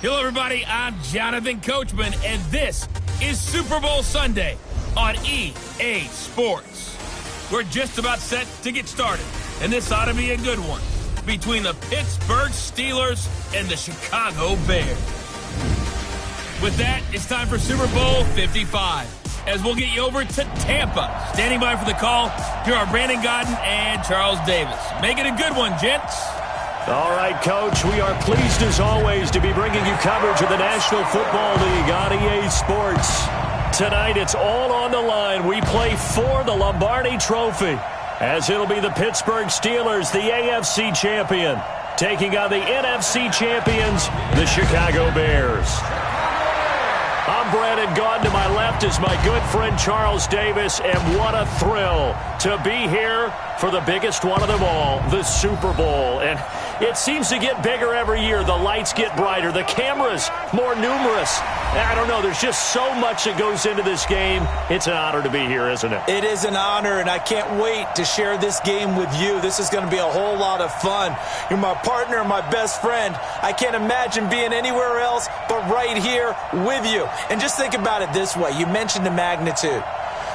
Hello, everybody. I'm Jonathan Coachman, and this is Super Bowl Sunday on EA Sports. We're just about set to get started, and this ought to be a good one between the Pittsburgh Steelers and the Chicago Bears. With that, it's time for Super Bowl 55, as we'll get you over to Tampa. Standing by for the call, here are Brandon Godden and Charles Davis. Make it a good one, gents. All right, Coach, we are pleased as always to be bringing you coverage of the National Football League on EA Sports. Tonight, it's all on the line. We play for the Lombardi Trophy, as it'll be the Pittsburgh Steelers, the AFC champion, taking on the NFC champions, the Chicago Bears. I'm Brandon Godden. To my left is my good friend Charles Davis, and what a thrill to be here for the biggest one of them all, the Super Bowl. And it seems to get bigger every year. The lights get brighter. The cameras more numerous. I don't know. There's just so much that goes into this game. It's an honor to be here, isn't it? It is an honor, and I can't wait to share this game with you. This is going to be a whole lot of fun. You're my partner, my best friend. I can't imagine being anywhere else but right here with you. And just think about it this way. You mentioned the magnitude.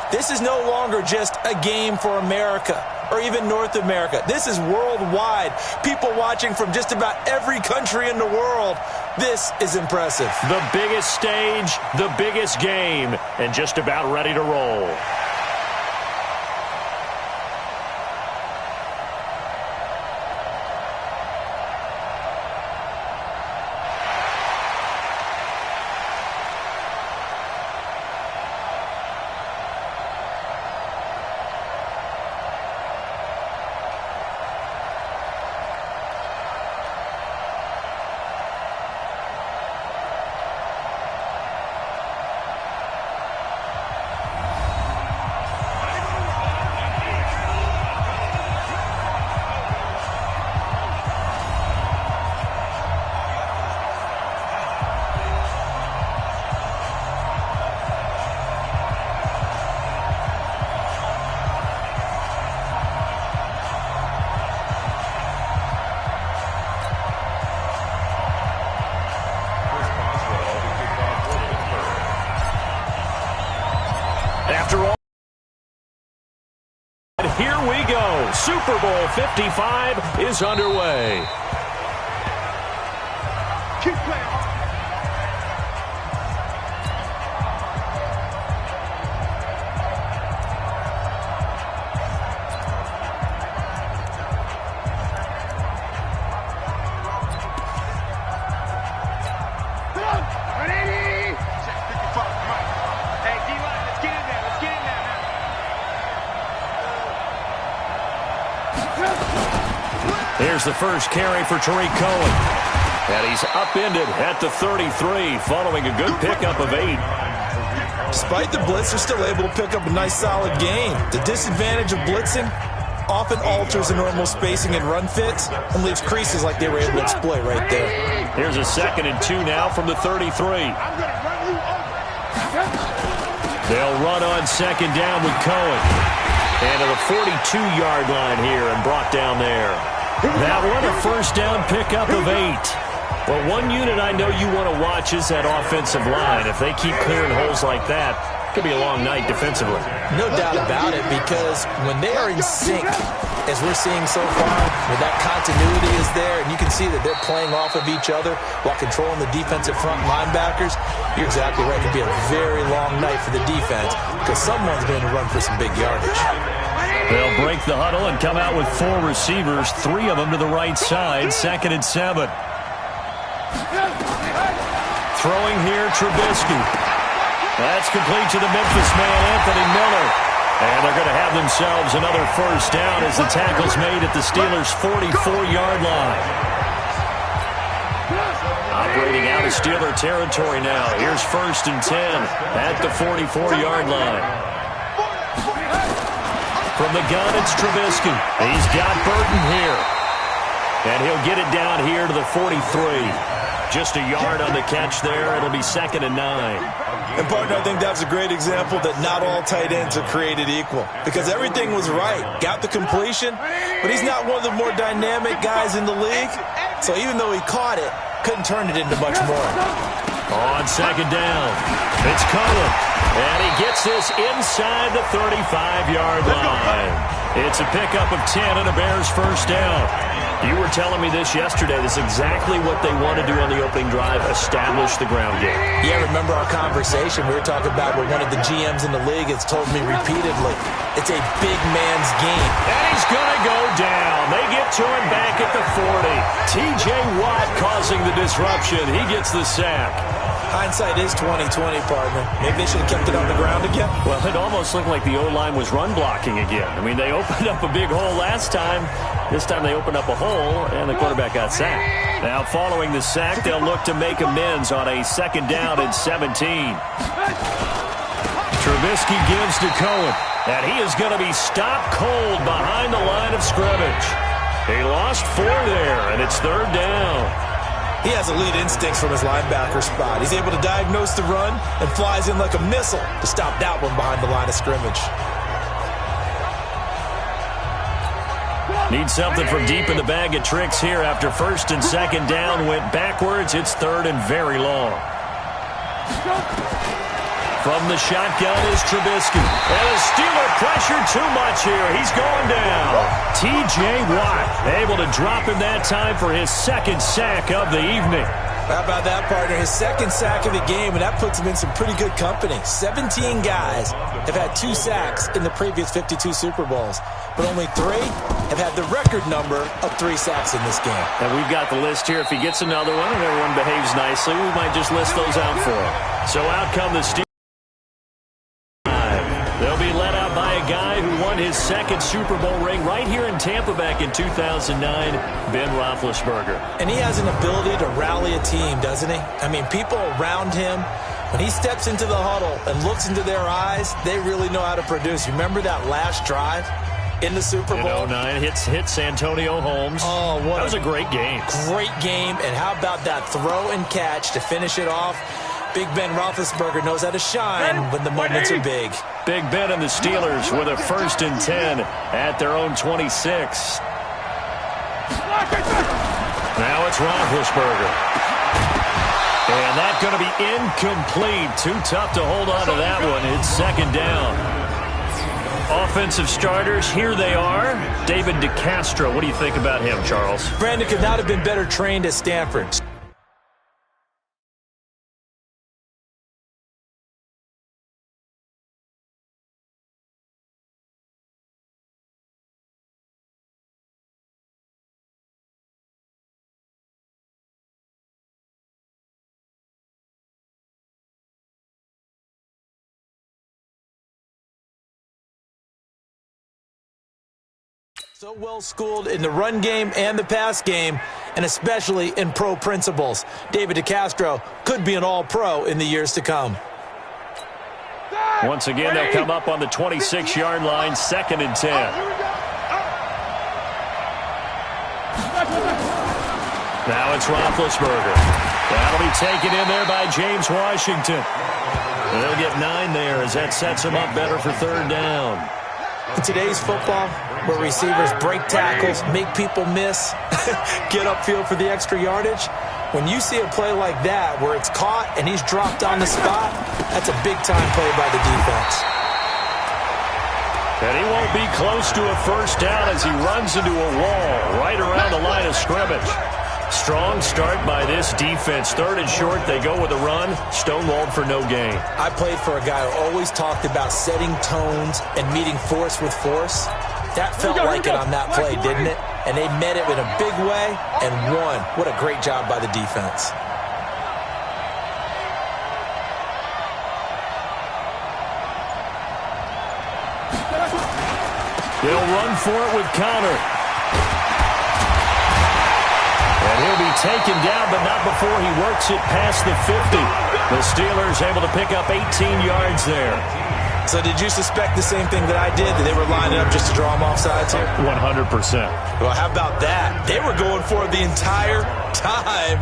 This is no longer just a game for America or even North America. This is worldwide. People watching from just about every country in the world. This is impressive. The biggest stage, the biggest game, and just about ready to roll. After all, here we go. Super Bowl 55 is underway. Keep playing. Here's the first carry for Tariq Cohen. And he's upended at the 33 following a good pickup of 8. Despite the blitz, they're still able to pick up a nice, solid gain. The disadvantage of blitzing often alters the normal spacing and run fits and leaves creases like they were able to exploit right there. Here's a 2nd and 2 now from the 33. They'll run on 2nd down with Cohen. And to the 42-yard line here and brought down there. That one, a first down pickup of 8. Well, one unit I know you want to watch is that offensive line. If they keep clearing holes like that, it could be a long night defensively. No doubt about it, because when they are in sync, as we're seeing so far, when that continuity is there, and you can see that they're playing off of each other while controlling the defensive front linebackers, you're exactly right. It could be a very long night for the defense because someone's going to run for some big yardage. They'll break the huddle and come out with 4 receivers, 3 of them to the right side, 2nd and 7. Throwing here, Trubisky. That's complete to the Memphis man, Anthony Miller. And they're going to have themselves another first down as the tackle's made at the Steelers' 44-yard line. Operating out of Steeler territory now. Here's 1st and 10 at the 44-yard line. From the gun, it's Trubisky. He's got Burton here. And he'll get it down here to the 43. Just a yard on the catch there. It'll be 2nd and 9. And, partner, I think that's a great example that not all tight ends are created equal. Because everything was right. Got the completion, but he's not one of the more dynamic guys in the league. So even though he caught it, couldn't turn it into much more. On second down, it's Cohen, and he gets this inside the 35-yard line. It's a pickup of 10 and a Bears first down. You were telling me this yesterday. This is exactly what they want to do on the opening drive, establish the ground game. Yeah, remember our conversation? We were talking about what one of the GMs in the league has told me repeatedly. It's a big man's game. And he's going to go down. They get to him back at the 40. T.J. Watt causing the disruption. He gets the sack. Hindsight is 20/20, partner. Maybe they should have kept it on the ground again. Well, it almost looked like the O-line was run blocking again. I mean, they opened up a big hole last time. This time they opened up a hole, and the quarterback got sacked. Now, following the sack, they'll look to make amends on a second down and 17. Trubisky gives to Cohen, and he is going to be stopped cold behind the line of scrimmage. He lost 4 there, and it's third down. He has elite instincts from his linebacker spot. He's able to diagnose the run and flies in like a missile to stop that one behind the line of scrimmage. Need something from deep in the bag of tricks here after first and second down went backwards. It's third and very long. From the shotgun is Trubisky. And the Steeler pressure too much here. He's going down. T.J. Watt able to drop him that time for his second sack of the evening. How about that, partner? His second sack of the game, and that puts him in some pretty good company. 17 guys have had 2 sacks in the previous 52 Super Bowls, but only 3 have had the record number of 3 sacks in this game. And we've got the list here. If he gets another one and everyone behaves nicely, we might just list those out for him. So out come the Steelers. They'll be led out by a guy who won his second Super Bowl ring right here in Tampa back in 2009, Ben Roethlisberger. And he has an ability to rally a team, doesn't he? I mean, people around him, when he steps into the huddle and looks into their eyes, they really know how to produce. Remember that last drive in the Super Bowl? In 09, hits Antonio Holmes. Oh, that was a great game. Great game, and how about that throw and catch to finish it off? Big Ben Roethlisberger knows how to shine when the moments are big. Big Ben and the Steelers with a first and 10 at their own 26. Now it's Roethlisberger. And that's going to be incomplete. Too tough to hold on to that one. It's second down. Offensive starters, here they are. David DeCastro, what do you think about him, Charles? Brandon could not have been better trained at Stanford. So well schooled in the run game and the pass game, and especially in pro principles. David DeCastro could be an all-pro in the years to come. Once again, they'll come up on the 26-yard line, second and 10. Now it's Roethlisberger. That'll be taken in there by James Washington. And they'll get 9 there as that sets them up better for third down. In today's football, where receivers break tackles, make people miss, get upfield for the extra yardage, when you see a play like that where it's caught and he's dropped on the spot, that's a big-time play by the defense. And he won't be close to a first down as he runs into a wall right around the line of scrimmage. Strong start by this defense. Third and short, they go with a run. Stonewalled for no gain. I played for a guy who always talked about setting tones and meeting force with force. That felt like it on that play, didn't it? And they met it in a big way and won. What a great job by the defense. They'll run for it with Connor. And he'll be taken down, but not before he works it past the 50. The Steelers able to pick up 18 yards there. So did you suspect the same thing that I did, that they were lining up just to draw them off sides here? 100%. Well, how about that? They were going for it the entire time.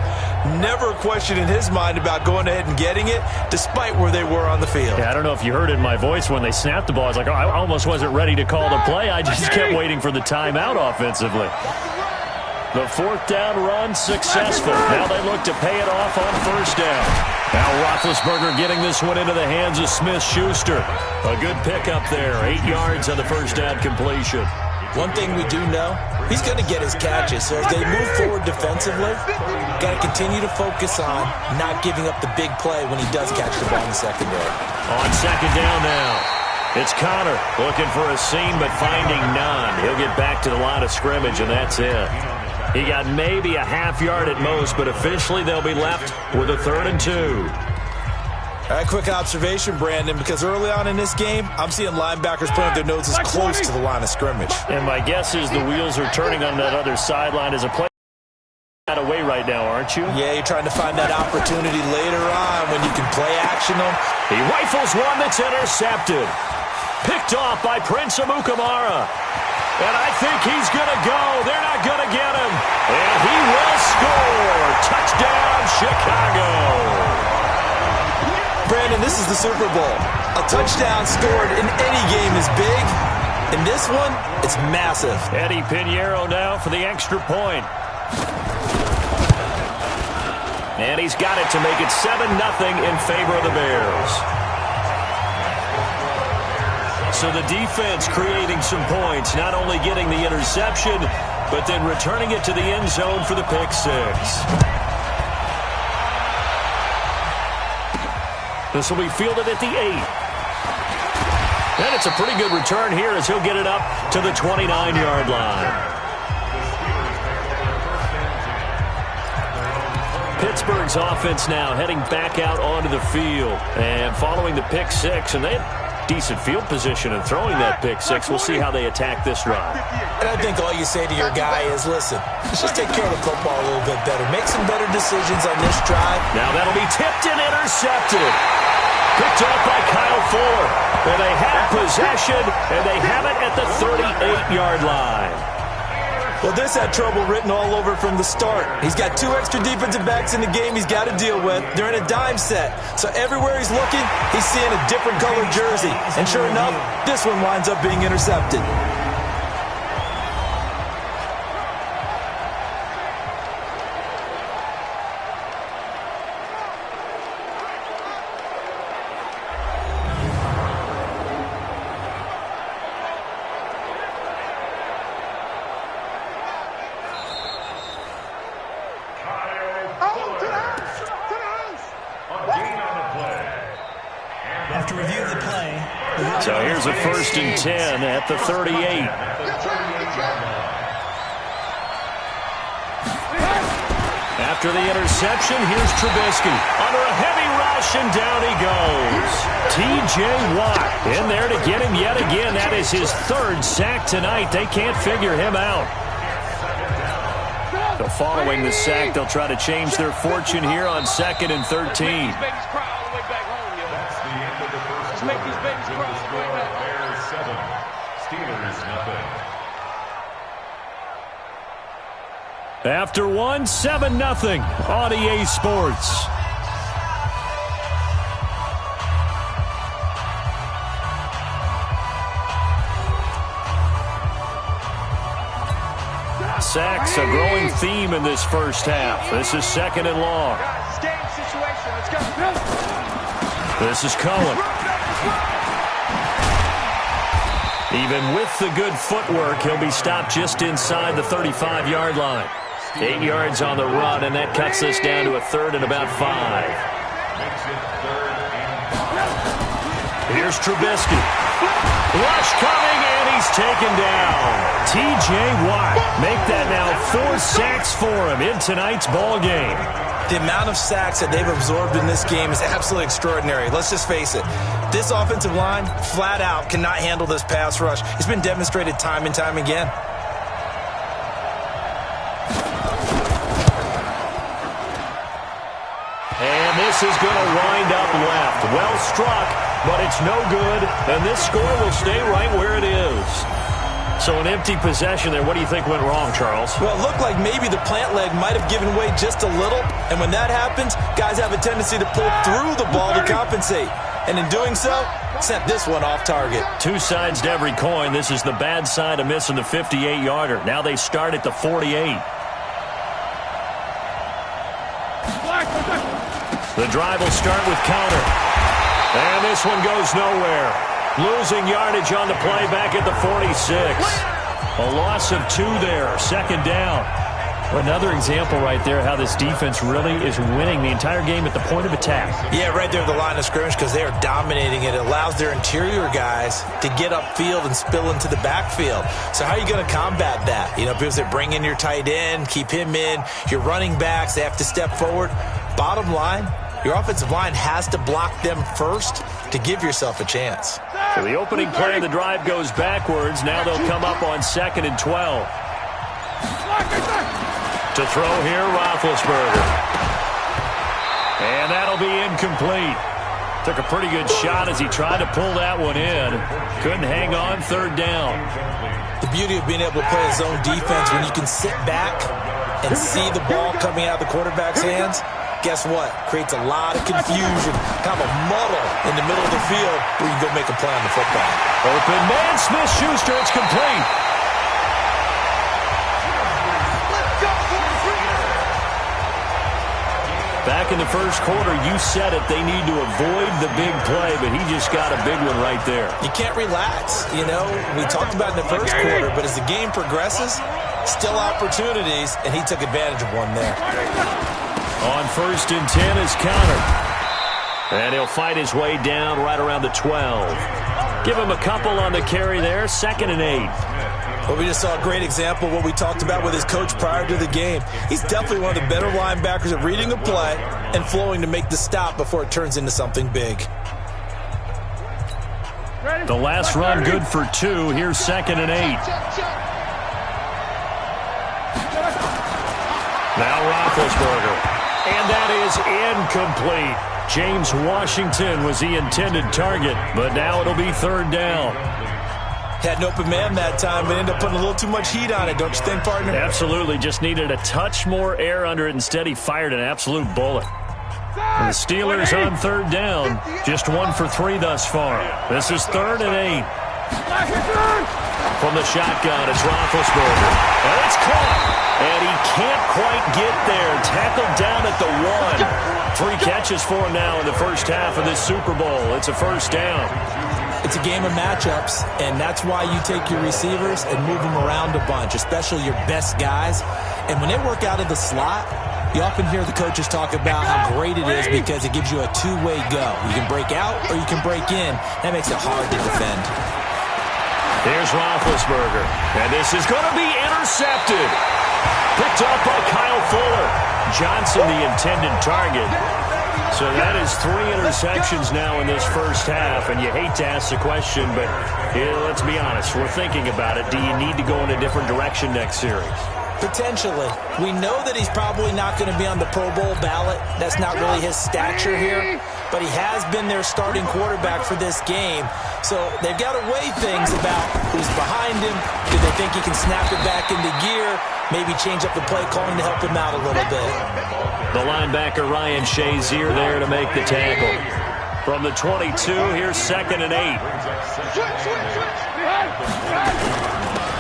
Never a question in his mind about going ahead and getting it, despite where they were on the field. Yeah, I don't know if you heard it in my voice when they snapped the ball. I was like, oh, I almost wasn't ready to call the play. I just kept waiting for the timeout offensively. The fourth down run successful. Now they look to pay it off on first down. Now Roethlisberger getting this one into the hands of Smith-Schuster. A good pickup there. 8 yards on the first down completion. One thing we do know, he's going to get his catches. So as they move forward defensively, got to continue to focus on not giving up the big play when he does catch the ball in the secondary. On second down now. It's Connor looking for a seam but finding none. He'll get back to the line of scrimmage, and that's it. He got maybe a half yard at most, but officially they'll be left with a 3rd and 2. All right, quick observation, Brandon, because early on in this game, I'm seeing linebackers putting their noses close to the line of scrimmage. And my guess is the wheels are turning on that other sideline as a play out of way right now, aren't you? Yeah, you're trying to find that opportunity later on when you can play action them. He rifles one that's intercepted. Picked off by Prince Amukamara. And I think he's going to go. They're not going to get him. And he will score. Touchdown, Chicago. Brandon, this is the Super Bowl. A touchdown scored in any game is big. In this one, it's massive. Eddie Pinheiro now for the extra point. And he's got it to make it 7-0 in favor of the Bears. So the defense creating some points, not only getting the interception, but then returning it to the end zone for the pick six. This will be fielded at the 8. And it's a pretty good return here as he'll get it up to the 29-yard line. Pittsburgh's offense now heading back out onto the field and following the pick six, and they have decent field position and throwing that pick six. We'll see how they attack this drive. And I think all you say to your guy is, listen, let's just take care of the football a little bit better. Make some better decisions on this drive. Now that'll be tipped and intercepted. Picked off by Kyle Fuller. And they have possession, and they have it at the 38-yard line. Well, this had trouble written all over from the start. He's got 2 extra defensive backs in the game he's got to deal with. They're in a dime set. So everywhere he's looking, he's seeing a different colored jersey. And sure enough, this one winds up being intercepted. So here's a 1st and 10 at the 38. After the interception, here's Trubisky. Under a heavy rush, and down he goes. T.J. Watt in there to get him yet again. That is his 3rd sack tonight. They can't figure him out. So following the sack, they'll try to change their fortune here on 2nd and 13. Make these babies cry. Bears 7, Steelers nothing. After one, 7-0 on EA Sports. Sacks a growing theme in this first half. This is 2nd and long. This is Cohen. Even with the good footwork, he'll be stopped just inside the 35-yard line. 8 yards on the run, and that cuts this down to a 3rd and about 5. Here's Trubisky. Rush coming, and he's taken down. T.J. Watt make that now 4 sacks for him in tonight's ball game. The amount of sacks that they've absorbed in this game is absolutely extraordinary. Let's just face it. This offensive line, flat out, cannot handle this pass rush. It's been demonstrated time and time again. And this is going to wind up left. Well struck, but it's no good. And this score will stay right where it is. So an empty possession there. What do you think went wrong, Charles? Well, it looked like maybe the plant leg might have given way just a little. And when that happens, guys have a tendency to pull through the ball to compensate. And in doing so, sent this one off target. 2 sides to every coin. This is the bad side of missing the 58-yarder. Now they start at the 48. The drive will start with counter. And this one goes nowhere. Losing yardage on the play back at the 46. A loss of 2 there. Second down. Another example right there how this defense really is winning the entire game at the point of attack. Yeah, right there at the line of scrimmage because they are dominating it. It allows their interior guys to get upfield and spill into the backfield. So how are you going to combat that? You know, people say bring in your tight end, keep him in. Your running backs, they have to step forward. Bottom line, your offensive line has to block them first to give yourself a chance. So the opening play of the drive goes backwards. Now they'll come up on 2nd and 12. To throw here, Roethlisberger. And that'll be incomplete. Took a pretty good shot as he tried to pull that one in. Couldn't hang on. 3rd down. The beauty of being able to play a zone defense when you can sit back and see the ball coming out of the quarterback's hands, guess what? Creates a lot of confusion, kind of a muddle in the middle of the field where you go make a play on the football. Open man, Smith-Schuster. It's complete. Back in the first quarter, you said it. They need to avoid the big play, but he just got a big one right there. You can't relax. You know, we talked about it in the first quarter, but as the game progresses, still opportunities, and he took advantage of one there. On 1st and 10 is counter. And he'll fight his way down right around the 12. Give him a couple on the carry there. 2nd and 8. Well, we just saw a great example of what we talked about with his coach prior to the game. He's definitely one of the better linebackers at reading a play and flowing to make the stop before it turns into something big. The last run good for 2. Here's 2nd and 8. Now Roethlisberger. And that is incomplete. James Washington was the intended target, but now it'll be 3rd down. Had an open man that time, but ended up putting a little too much heat on it, don't you think, partner? Absolutely. Just needed a touch more air under it. Instead, he fired an absolute bullet. And the Steelers on 3rd down. Just 1 for 3 thus far. This is 3rd and 8. From the shotgun, it's Roethlisberger. And it's caught. And he can't quite get there. Tackled down at the 1. 3 catches for him now in the first half of this Super Bowl. It's a 1st down. It's a game of matchups, and that's why you take your receivers and move them around a bunch, especially your best guys. And when they work out of the slot, you often hear the coaches talk about how great it is because it gives you a two-way go. You can break out or you can break in. That makes it hard to defend. Here's Roethlisberger, and this is going to be intercepted. Picked up by Kyle Fuller. Johnson, the intended target. So that is 3 interceptions now in this first half, and you hate to ask the question, but let's be honest, we're thinking about it. Do you need to go in a different direction next series? Potentially. We know that he's probably not going to be on the Pro Bowl ballot. That's not really his stature here, but he has been their starting quarterback for this game. So they've got to weigh things about who's behind him. Do they think he can snap it back into gear? Maybe change up the play calling to help him out a little bit. The linebacker Ryan Shazier there to make the tackle. From the 22, here's 2nd and 8.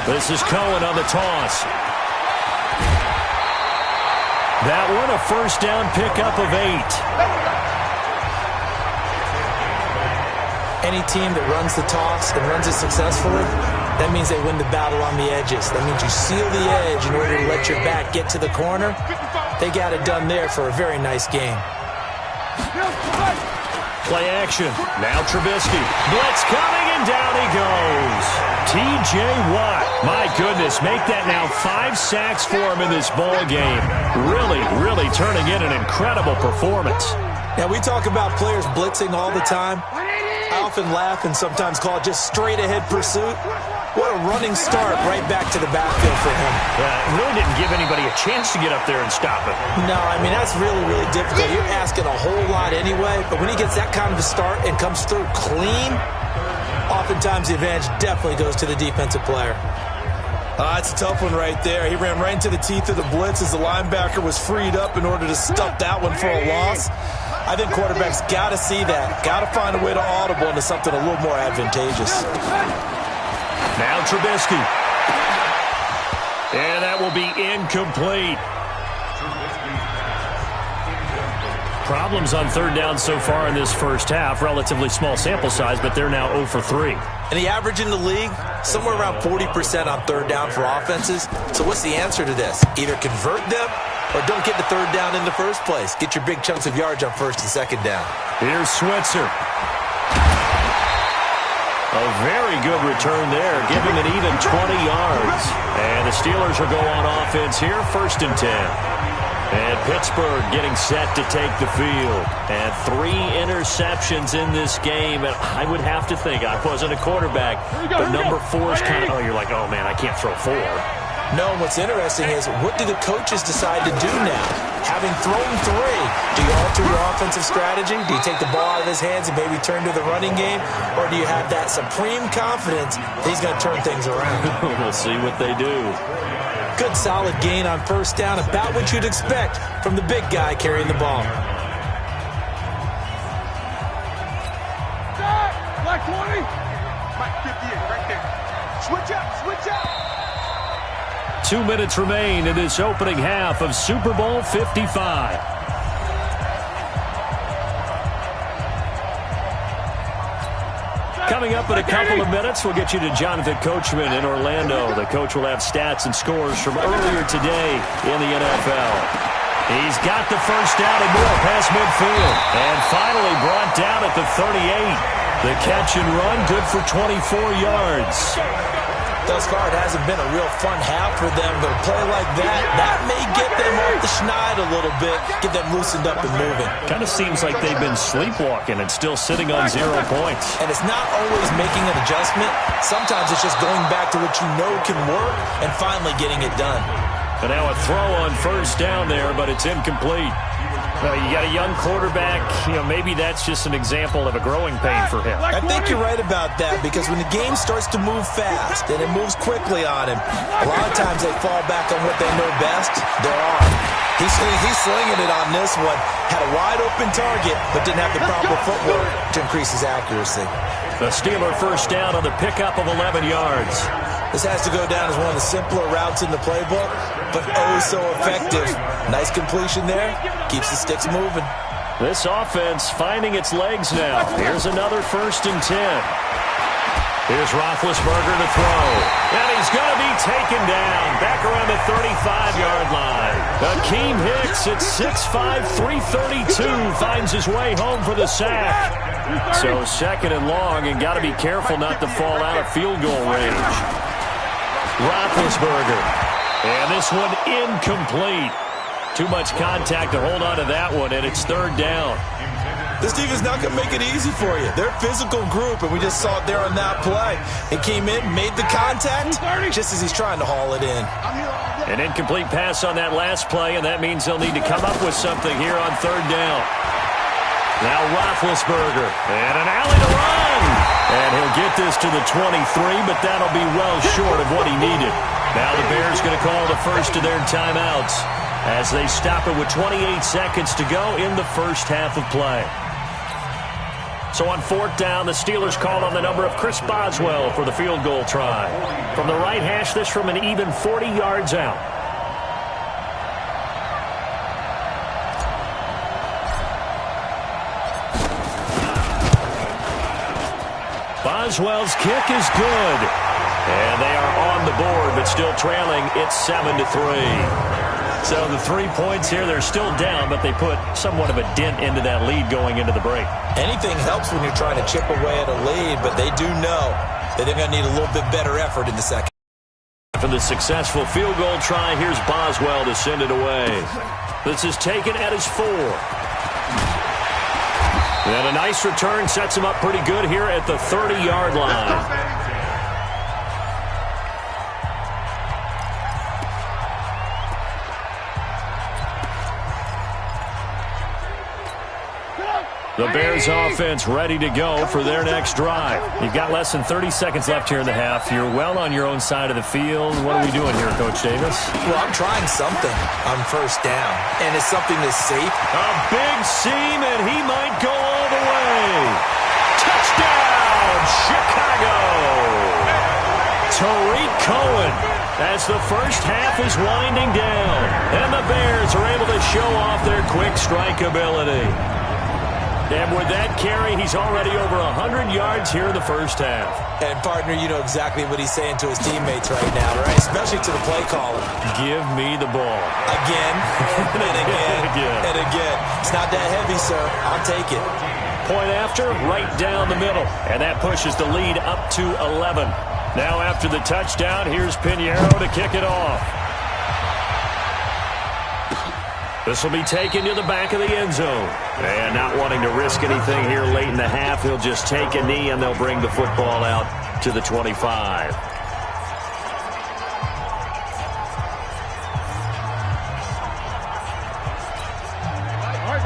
This is Cohen on the toss. That one a 1st down pickup of 8. Any team that runs the toss and runs it successfully, that means they win the battle on the edges. That means you seal the edge in order to let your back get to the corner. They got it done there for a very nice game. Play action. Now Trubisky. Blitz coming, and down he goes. T.J. Watt. My goodness, make that now 5 sacks for him in this ball game. Really turning in an incredible performance. Now, we talk about players blitzing all the time. I often laugh and sometimes call it just straight-ahead pursuit. What a running start right back to the backfield for him. Really didn't give anybody a chance to get up there and stop him. No, I mean, that's really difficult. You're asking a whole lot anyway, but when he gets that kind of a start and comes through clean, oftentimes the advantage definitely goes to the defensive player. It's a tough one right there. He ran right into the teeth of the blitz as the linebacker was freed up in order to stuff that one for a loss. I think quarterbacks got to see that. Got to find a way to audible into something a little more advantageous. Now Trubisky. And that will be incomplete. Problems on third down so far in this first half. Relatively small sample size, but they're now 0 for 3. And the average in the league, somewhere around 40% on third down for offenses. So what's the answer to this? Either convert them or don't get the third down in the first place. Get your big chunks of yards on first and second down. Here's Switzer. A very good return there. Give him an even 20 yards. And the Steelers will go on offense here, 1st and 10. And Pittsburgh getting set to take the field. And 3 interceptions in this game. And I would have to think, I wasn't a quarterback, but number 4 is kind of, you're like, oh, man, I can't throw 4. No, what's interesting is what do the coaches decide to do now? Having thrown 3, do you alter your offensive strategy? Do you take the ball out of his hands and maybe turn to the running game? Or do you have that supreme confidence that he's going to turn things around? We'll see what they do. Good solid gain on first down, about what you'd expect from the big guy carrying the ball. Black 20. Black 58 right there. Switch up, switch up. 2 minutes remain in this opening half of Super Bowl 55. Coming up in a couple of minutes, we'll get you to Jonathan Coachman in Orlando. The coach will have stats and scores from earlier today in the NFL. He's got the first down and more past midfield. And finally brought down at the 38. The catch and run, good for 24 yards. Thus far, it hasn't been a real fun half for them, but a play like that may get them off the schneid a little bit, get them loosened up and moving. Kind of seems like they've been sleepwalking and still sitting on 0 points. And it's not always making an adjustment. Sometimes it's just going back to what you know can work and finally getting it done. And now a throw on first down there, but it's incomplete. You got a young quarterback. Maybe that's just an example of a growing pain for him. I think you're right about that, because when the game starts to move fast and it moves quickly on him, a lot of times they fall back on what they know best, their arm. He's slinging it on this one. Had a wide open target, but didn't have the proper footwork to increase his accuracy. The Steeler first down on the pickup of 11 yards. This has to go down as one of the simpler routes in the playbook, but oh so effective. Nice completion there. Keeps the sticks moving. This offense finding its legs now. Here's another 1st and 10. Here's Roethlisberger to throw. And he's going to be taken down back around the 35-yard line. Akeem Hicks at 6'5", 332 finds his way home for the sack. So 2nd and long, and got to be careful not to fall out of field goal range. Roethlisberger. And this one incomplete. Too much contact to hold on to that one, and it's 3rd down. This defense not going to make it easy for you. They're a physical group, and we just saw it there on that play. It came in, made the contact, just as he's trying to haul it in. An incomplete pass on that last play, and that means they'll need to come up with something here on 3rd down. Now Roethlisberger, and an alley to run. And he'll get this to the 23, but that'll be well short of what he needed. Now the Bears going to call the first of their timeouts as they stop it with 28 seconds to go in the first half of play. So on 4th down, the Steelers call on the number of Chris Boswell for the field goal try. From the right hash, this from an even 40 yards out. Boswell's kick is good. And they are on the board, but still trailing. It's 7-3. So the 3 points here, they're still down, but they put somewhat of a dent into that lead going into the break. Anything helps when you're trying to chip away at a lead, but they do know that they're going to need a little bit better effort in the second. For the successful field goal try, here's Boswell to send it away. This is taken at his 4. And a nice return sets him up pretty good here at the 30-yard line. The Bears offense ready to go for their next drive. You've got less than 30 seconds left here in the half. You're well on your own side of the field. What are we doing here, Coach Davis? Well, I'm trying something on first down, and it's something that's safe. A big seam, and he might go all the way. Touchdown, Chicago! Tariq Cohen as the first half is winding down. And the Bears defenders are able to show off their quick strike ability. And with that carry, he's already over 100 yards here in the first half. And, partner, you know exactly what he's saying to his teammates right now, right? Especially to the play caller. Give me the ball. Again, and again, and again. It's not that heavy, sir. I'll take it. Point after, right down the middle. And that pushes the lead up to 11. Now after the touchdown, here's Pinheiro to kick it off. This will be taken to the back of the end zone. And not wanting to risk anything here late in the half, he'll just take a knee and they'll bring the football out to the 25.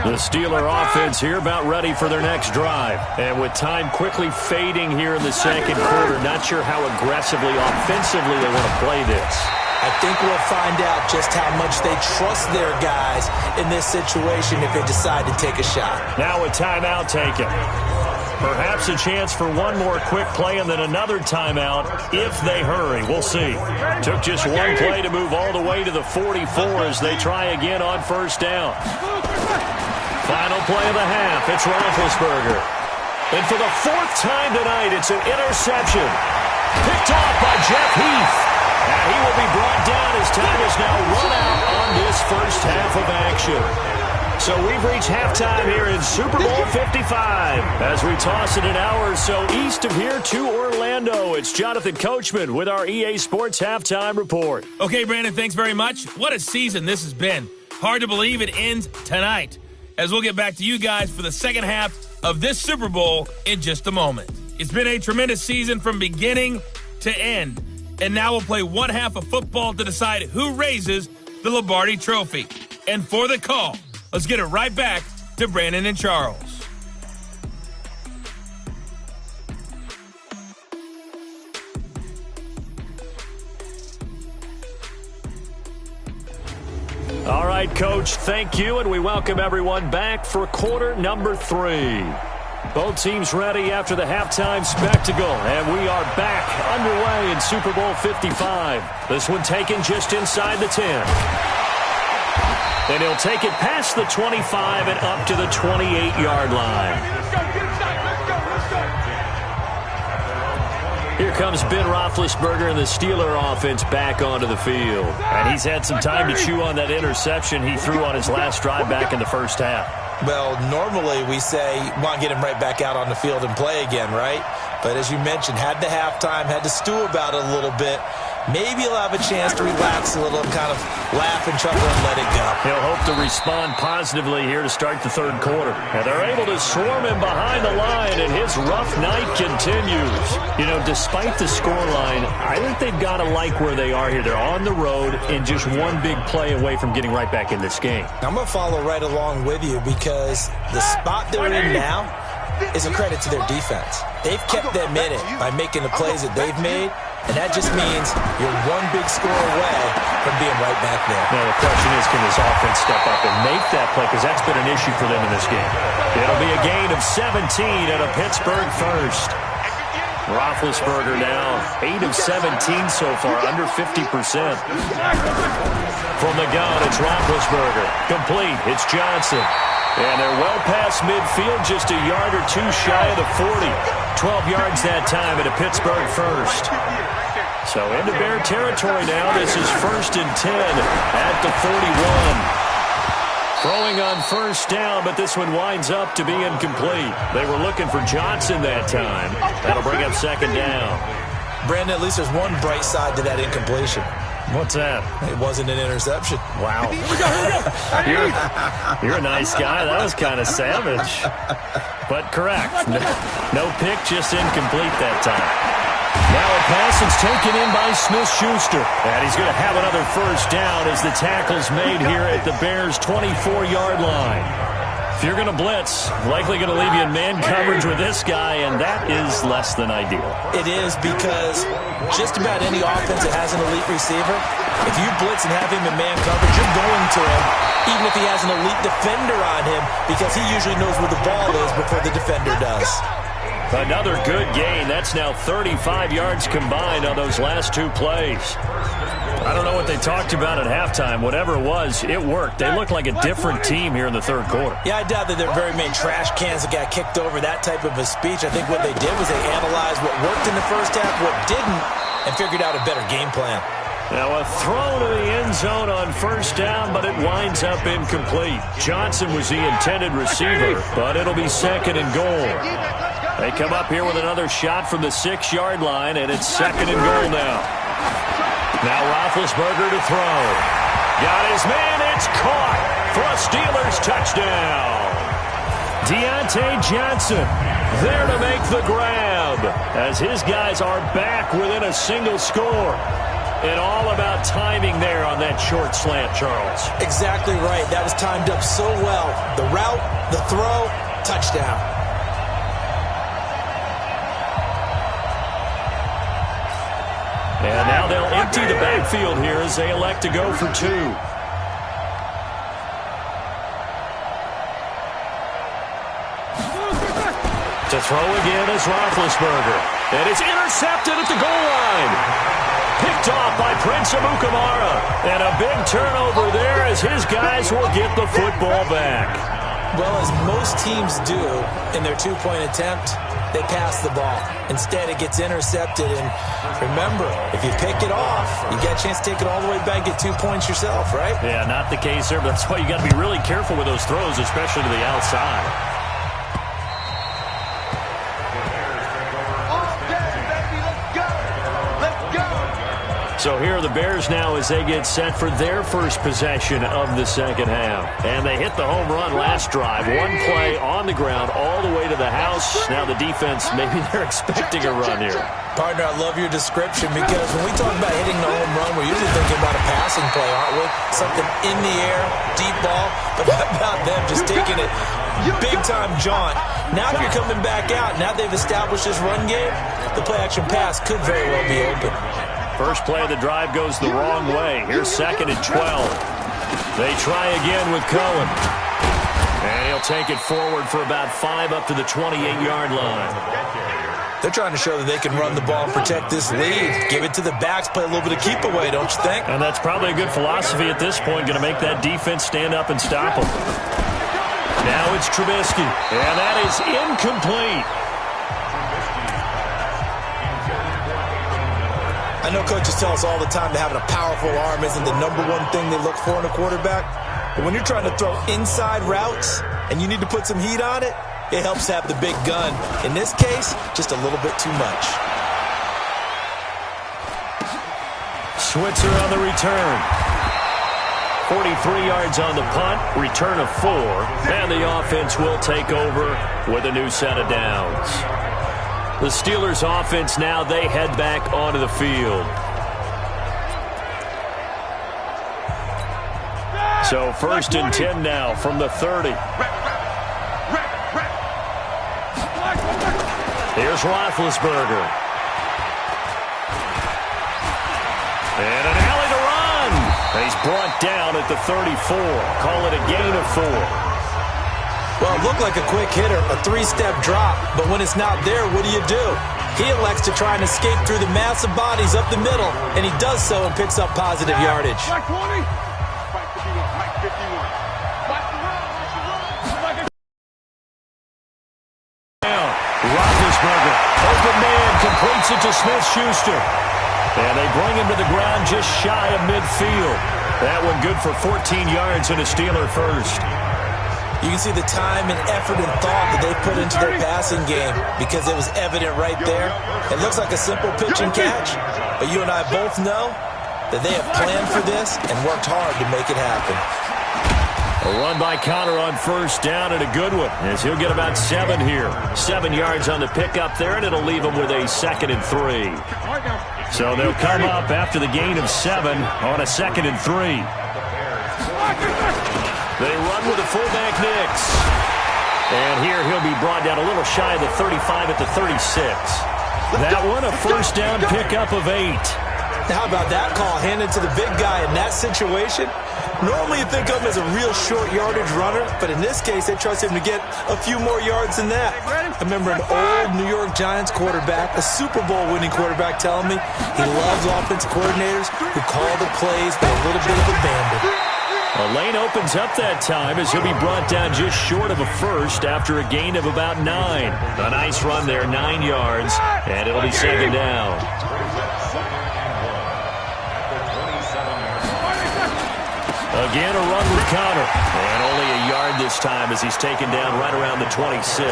The Steeler offense here about ready for their next drive. And with time quickly fading here in the second quarter, not sure how aggressively, offensively they want to play this. I think we'll find out just how much they trust their guys in this situation if they decide to take a shot. Now a timeout taken. Perhaps a chance for one more quick play and then another timeout if they hurry. We'll see. Took just one play to move all the way to the 44 as they try again on first down. Final play of the half. It's Roethlisberger. And for the fourth time tonight, it's an interception. Picked off by Jeff Heath. And he will be brought down as time is now run out on this first half of action. So we've reached halftime here in Super Bowl 55. As we toss it an hour or so east of here to Orlando, it's Jonathan Coachman with our EA Sports Halftime Report. Okay, Brandon, thanks very much. What a season this has been. Hard to believe it ends tonight, as we'll get back to you guys for the second half of this Super Bowl in just a moment. It's been a tremendous season from beginning to end. And now we'll play one half of football to decide who raises the Lombardi Trophy. And for the call, let's get it right back to Brandon and Charles. All right, Coach, thank you, and we welcome everyone back for quarter number 3. Both teams ready after the halftime spectacle, and we are back underway in Super Bowl 55. This one taken just inside the 10. And he'll take it past the 25 and up to the 28-yard line. Here comes Ben Roethlisberger and the Steeler offense back onto the field. And he's had some time to chew on that interception he threw on his last drive back in the first half. Well, normally we say, want to get him right back out on the field and play again, right? But as you mentioned, had the halftime, had to stew about it a little bit. Maybe he'll have a chance to relax a little and kind of laugh and chuckle and let it go. He'll hope to respond positively here to start the third quarter. And they're able to swarm him behind the line, and his rough night continues. You know, despite the scoreline, I think they've got to like where they are here. They're on the road and just one big play away from getting right back in this game. I'm going to follow right along with you because the spot they're in now is a credit to their defense. They've kept them in it by making the plays that they've made, and that just means you're one big score away from being right back there. Now, the question is, can this offense step up and make that play? Because that's been an issue for them in this game. It'll be a gain of 17 and a Pittsburgh first. Roethlisberger now 8 of 17 so far, under 50%. From the gun, it's Roethlisberger. Complete. It's Johnson. And they're well past midfield, just a yard or two shy of the 40. 12 yards that time at a Pittsburgh first. So into Bear territory now. This is 1st and 10 at the 41. Throwing on first down, but this one winds up to be incomplete. They were looking for Johnson that time. That'll bring up second down. Brandon, at least there's one bright side to that incompletion. What's that? It wasn't an interception. Wow. You're a nice guy. That was kind of savage. But correct. No pick, just incomplete that time. Now a pass is taken in by Smith-Schuster. And he's going to have another first down as the tackle's made here at the Bears' 24-yard line. If you're going to blitz, likely going to leave you in man coverage with this guy, and that is less than ideal. It is, because just about any offense that has an elite receiver, if you blitz and have him in man coverage, you're going to him, even if he has an elite defender on him, because he usually knows where the ball is before the defender does. Another good gain. That's now 35 yards combined on those last two plays. I don't know what they talked about at halftime. Whatever it was, it worked. They looked like a different team here in the third quarter. Yeah, I doubt that there are very many trash cans that got kicked over, that type of a speech. I think what they did was they analyzed what worked in the first half, what didn't, and figured out a better game plan. Now a throw to the end zone on first down, but it winds up incomplete. Johnson was the intended receiver, but it'll be second and goal. They come up here with another shot from the 6-yard line, and it's second and goal now. Now Roethlisberger to throw. Got his man. It's caught for a Steelers touchdown. Deontay Johnson there to make the grab as his guys are back within a single score. And all about timing there on that short slant, Charles. Exactly right. That was timed up so well. The route, the throw, touchdown. And now they'll empty the backfield here as they elect to go for two. To throw again is Roethlisberger. And it's intercepted at the goal line. Picked off by Prince Amukamara. And a big turnover there as his guys will get the football back. Well, as most teams do in their two-point attempt, they pass the ball. Instead, it gets intercepted. And remember, if you pick it off, you get a chance to take it all the way back, get 2 points yourself, right? Yeah, not the case there, but that's why you got to be really careful with those throws, especially to the outside. So here are the Bears now as they get set for their first possession of the second half. And they hit the home run last drive. One play on the ground all the way to the house. Now the defense, maybe they're expecting a run here. Partner, I love your description because when we talk about hitting the home run, we're usually thinking about a passing play, aren't we? Something in the air, deep ball. But how about them just taking it big-time jaunt? Now if you're coming back out, now they've established this run game, the play-action pass could very well be open. First play of the drive goes the wrong way. Here's second and 12. They try again with Cohen. And he'll take it forward for about 5 up to the 28-yard line. They're trying to show that they can run the ball and protect this lead. Give it to the backs, play a little bit of keep away, don't you think? And that's probably a good philosophy at this point, going to make that defense stand up and stop them. Now it's Trubisky. And that is incomplete. I know coaches tell us all the time that having a powerful arm isn't the number one thing they look for in a quarterback. But when you're trying to throw inside routes and you need to put some heat on it, it helps have the big gun. In this case, just a little bit too much. Switzer on the return. 43 yards on the punt, return of 4, and the offense will take over with a new set of downs. The Steelers offense now, they head back onto the field. So first and 10 now from the 30. Here's Roethlisberger. And an alley to run. He's brought down at the 34. Call it a gain of 4. Well, it looked like a quick hitter, a 3-step drop, but when it's not there, what do? He elects to try and escape through the massive bodies up the middle, and he does so and picks up positive yardage. Roethlisberger, open man, completes it to Smith-Schuster. And they bring him to the ground just shy of midfield. That one good for 14 yards and a Steeler first. You can see the time and effort and thought that they put into their passing game because it was evident right there. It looks like a simple pitch and catch, but you and I both know that they have planned for this and worked hard to make it happen. A run by Connor on first down and a good one as he'll get about 7 here. 7 yards on the pickup there, and it'll leave him with a 2nd and 3. So they'll come up after the gain of 7 on a 2nd and 3. They run with a fullback Nix. And here he'll be brought down a little shy of the 35 at the 36. That one a first down pickup of 8. How about that call handed to the big guy in that situation? Normally you think of him as a real short yardage runner, but in this case they trust him to get a few more yards than that. I remember an old New York Giants quarterback, a Super Bowl winning quarterback, telling me he loves offensive coordinators who call the plays with a little bit of abandon. A lane opens up that time as he'll be brought down just short of a first after a gain of about 9. A nice run there, 9 yards, and it'll be second down. Again, a run with Connor. And only a yard this time as he's taken down right around the 26.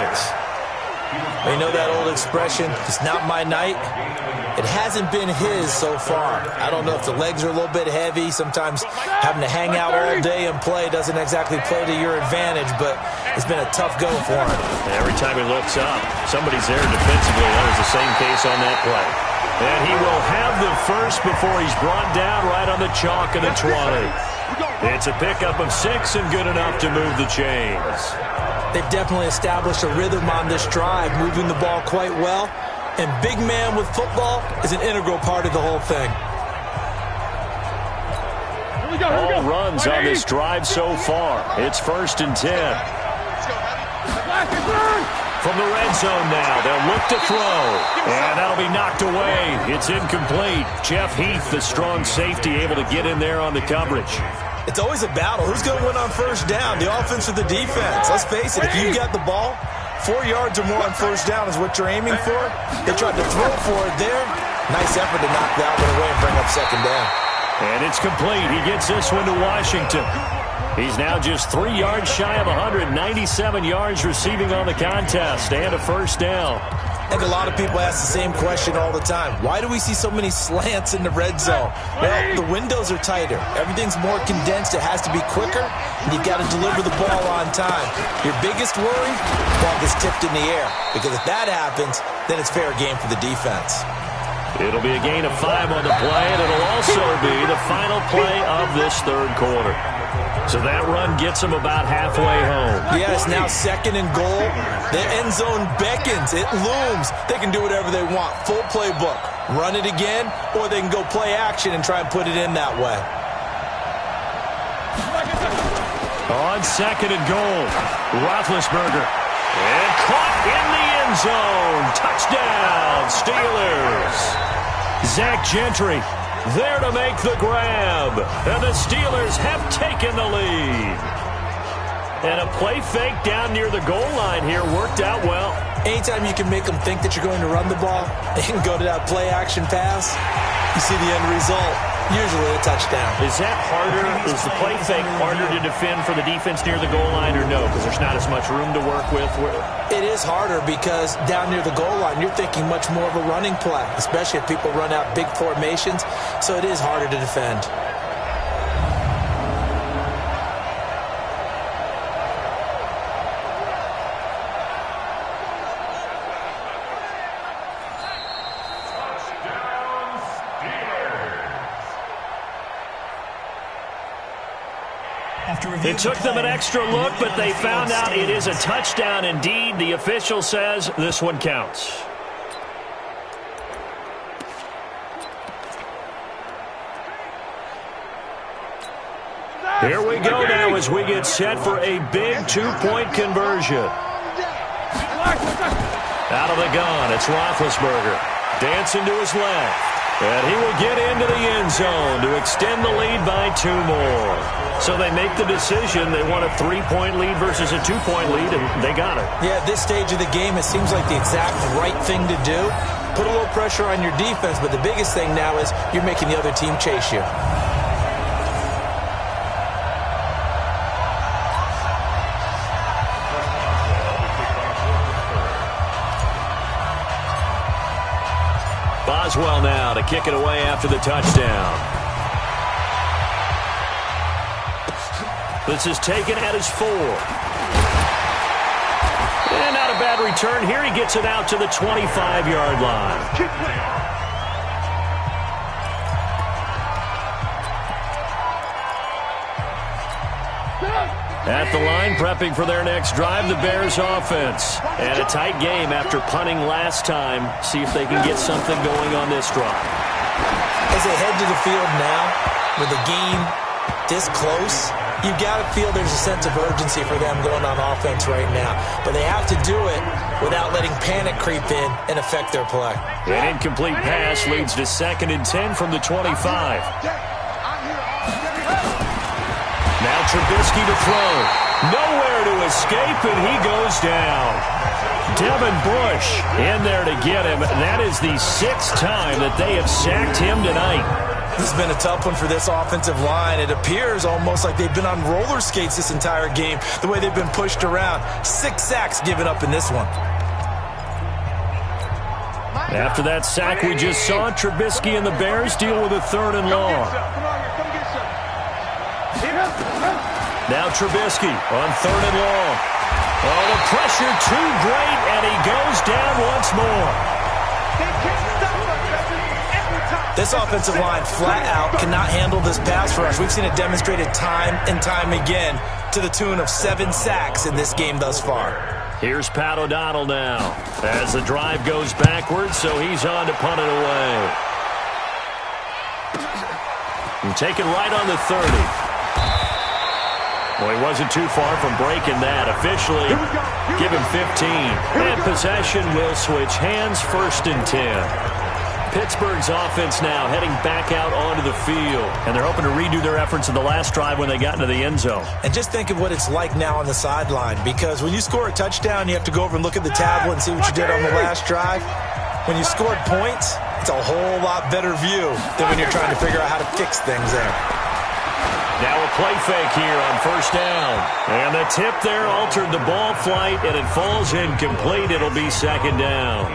You know that old expression, it's not my night? It hasn't been his so far. I don't know if the legs are a little bit heavy. Sometimes having to hang out all day and play doesn't exactly play to your advantage, but it's been a tough go for him. Every time he looks up, somebody's there defensively. That was the same case on that play. And he will have the first before he's brought down right on the chalk of the 20. It's a pickup of 6 and good enough to move the chains. They've definitely established a rhythm on this drive, moving the ball quite well. And big man with football is an integral part of the whole thing. All runs on this drive so far. It's 1st and 10. From the red zone now, they'll look to throw. And that'll be knocked away. It's incomplete. Jeff Heath, the strong safety, able to get in there on the coverage. It's always a battle. Who's going to win on first down, the offense or the defense? Let's face it, if you got the ball, 4 yards or more on first down is what you're aiming for. They tried to throw for it there. Nice effort to knock that one away and bring up second down. And it's complete. He gets this one to Washington. He's now just 3 yards shy of 197 yards receiving on the contest and a first down. I think a lot of people ask the same question all the time. Why do we see so many slants in the red zone? Well, the windows are tighter. Everything's more condensed. It has to be quicker, and you've got to deliver the ball on time. Your biggest worry, the ball gets tipped in the air. Because if that happens, then it's fair game for the defense. It'll be a gain of 5 on the play, and it'll also be the final play of this third quarter. So that run gets them about halfway home. Yeah, it's now 2nd and goal. The end zone beckons. It looms. They can do whatever they want. Full playbook. Run it again, or they can go play action and try and put it in that way. On 2nd and goal, Roethlisberger. And caught in the end zone. Touchdown, Steelers. Zach Gentry there to make the grab. And the Steelers have taken the lead. And a play fake down near the goal line here worked out well. Anytime you can make them think that you're going to run the ball and go to that play action pass, you see the end result. Usually a touchdown. Is that harder? Is the play fake harder to defend for the defense near the goal line or no? Because there's not as much room to work with? It is harder because down near the goal line, you're thinking much more of a running play, especially if people run out big formations. So it is harder to defend. It took them an extra look, but they found out it is a touchdown indeed. The official says this one counts. Here we go now as we get set for a big 2-point conversion. Out of the gun, it's Roethlisberger. Dancing to his left. And he will get into the end zone to extend the lead by 2 more. So they make the decision. They want a 3-point lead versus a 2-point lead, and they got it. Yeah, at this stage of the game, it seems like the exact right thing to do. Put a little pressure on your defense, but the biggest thing now is you're making the other team chase you. Boswell now to kick it away after the touchdown. This is taken at his 4. And not a bad return here. He gets it out to the 25-yard line. At the line, prepping for their next drive, the Bears offense. And a tight game after punting last time. See if they can get something going on this drive. As they head to the field now, with the game this close, you got to feel there's a sense of urgency for them going on offense right now. But they have to do it without letting panic creep in and affect their play. An incomplete pass leads to 2nd and 10 from the 25. Now Trubisky to throw. Nowhere to escape, and he goes down. Devin Bush in there to get him. That is the 6th time that they have sacked him tonight. This has been a tough one for this offensive line. It appears almost like they've been on roller skates this entire game, the way they've been pushed around. 6 sacks given up in this one. After that sack we just saw, Trubisky and the Bears deal with a 3rd and long. Now Trubisky on 3rd and long. Oh, the pressure too great, and he goes down once more. This offensive line flat out cannot handle this pass rush. We've seen it demonstrated time and time again to the tune of 7 sacks in this game thus far. Here's Pat O'Donnell now as the drive goes backwards, so he's on to punt it away. And take it right on the 30. Well, he wasn't too far from breaking that. Officially, give him 15. And possession will switch hands, 1st and 10. Pittsburgh's offense now heading back out onto the field. And they're hoping to redo their efforts in the last drive when they got into the end zone. And just think of what it's like now on the sideline. Because when you score a touchdown, you have to go over and look at the tablet and see what you did on the last drive. When you scored points, it's a whole lot better view than when you're trying to figure out how to fix things there. Now a play fake here on 1st down. And the tip there altered the ball flight, and it falls incomplete. It'll be 2nd down.